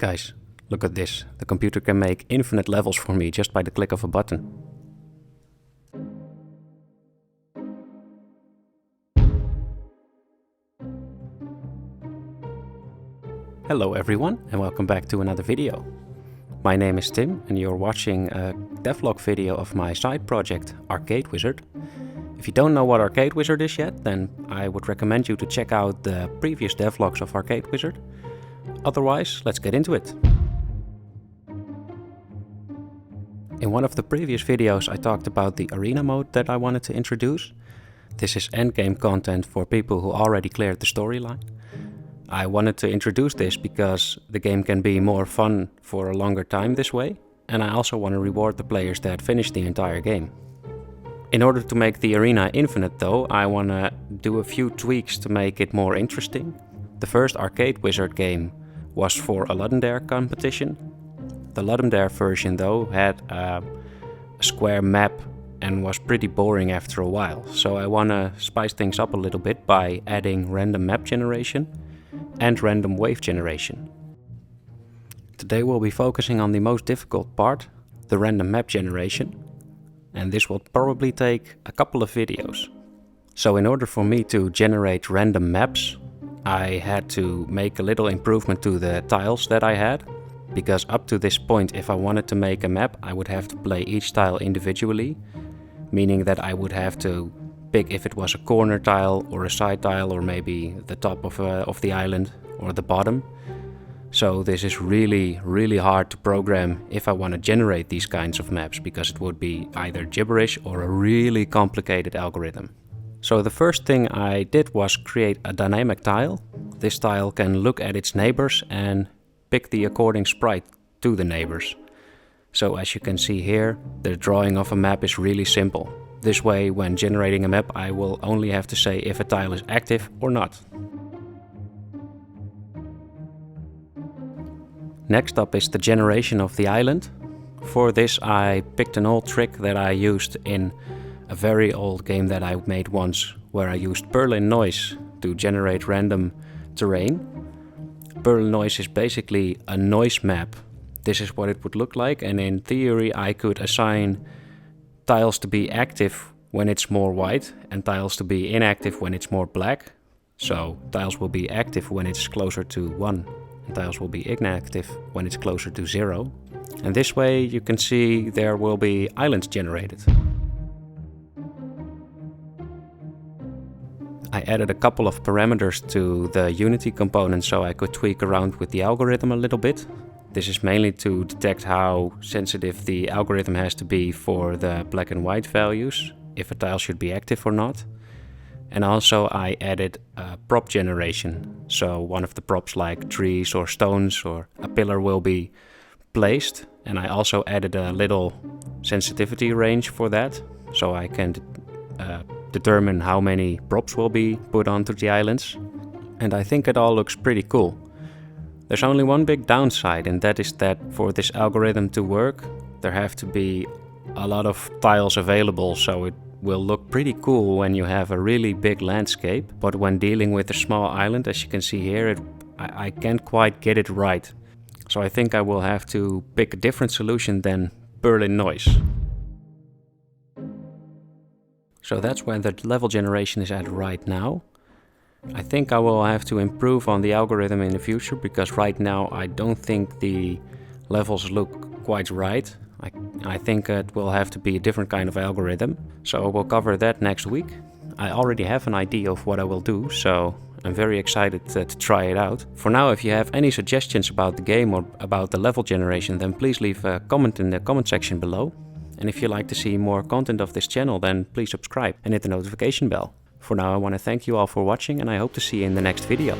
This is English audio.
Guys, look at this. The computer can make infinite levels for me just by the click of a button. Hello everyone and welcome back to another video. My name is Tim and you're watching a devlog video of my side project Arcade Wizard. If you don't know what Arcade Wizard is yet, then I would recommend you to check out the previous devlogs of Arcade Wizard. Otherwise, let's get into it. In one of the previous videos I talked about the arena mode that I wanted to introduce. This is endgame content for people who already cleared the storyline. I wanted to introduce this because the game can be more fun for a longer time this way, and I also want to reward the players that finish the entire game. In order to make the arena infinite though, I want to do a few tweaks to make it more interesting. The first Arcade Wizard game was for a Ludden Dare competition. The Ludden Dare version though had a square map and was pretty boring after a while, so I want to spice things up a little bit by adding random map generation and random wave generation. Today we'll be focusing on the most difficult part, the random map generation, and this will probably take a couple of videos. So in order for me to generate random maps, I had to make a little improvement to the tiles that I had, because up to this point if I wanted to make a map I would have to play each tile individually, meaning that I would have to pick if it was a corner tile or a side tile or maybe the top of the island or the bottom. So this is really hard to program if I want to generate these kinds of maps, because it would be either gibberish or a really complicated algorithm. So the first thing I did was create a dynamic tile. This tile can look at its neighbors and pick the according sprite to the neighbors. So as you can see here, the drawing of a map is really simple. This way, when generating a map, I will only have to say if a tile is active or not. Next up is the generation of the island. For this I picked an old trick that I used in a very old game that I made once, where I used Berlin noise to generate random terrain. Berlin noise is basically a noise map. This is what it would look like, and in theory I could assign tiles to be active when it's more white and tiles to be inactive when it's more black. So tiles will be active when it's closer to 1 and tiles will be inactive when it's closer to 0. And this way you can see there will be islands generated. I added a couple of parameters to the Unity component so I could tweak around with the algorithm a little bit. This is mainly to detect how sensitive the algorithm has to be for the black and white values, if a tile should be active or not. And also I added a prop generation. So one of the props like trees or stones or a pillar will be placed. And I also added a little sensitivity range for that, so I can determine how many props will be put onto the islands. And I think it all looks pretty cool. There's only one big downside, and that is that for this algorithm to work, there have to be a lot of tiles available, so it will look pretty cool when you have a really big landscape. But when dealing with a small island, as you can see here, I can't quite get it right. So I think I will have to pick a different solution than Berlin noise. So that's where the level generation is at right now. I think I will have to improve on the algorithm in the future, because right now I don't think the levels look quite right. I think it will have to be a different kind of algorithm. So we'll cover that next week. I already have an idea of what I will do, so I'm very excited to try it out. For now, if you have any suggestions about the game or about the level generation, then please leave a comment in the comment section below. And if you'd like to see more content of this channel, then please subscribe and hit the notification bell. For now I want to thank you all for watching, and I hope to see you in the next video.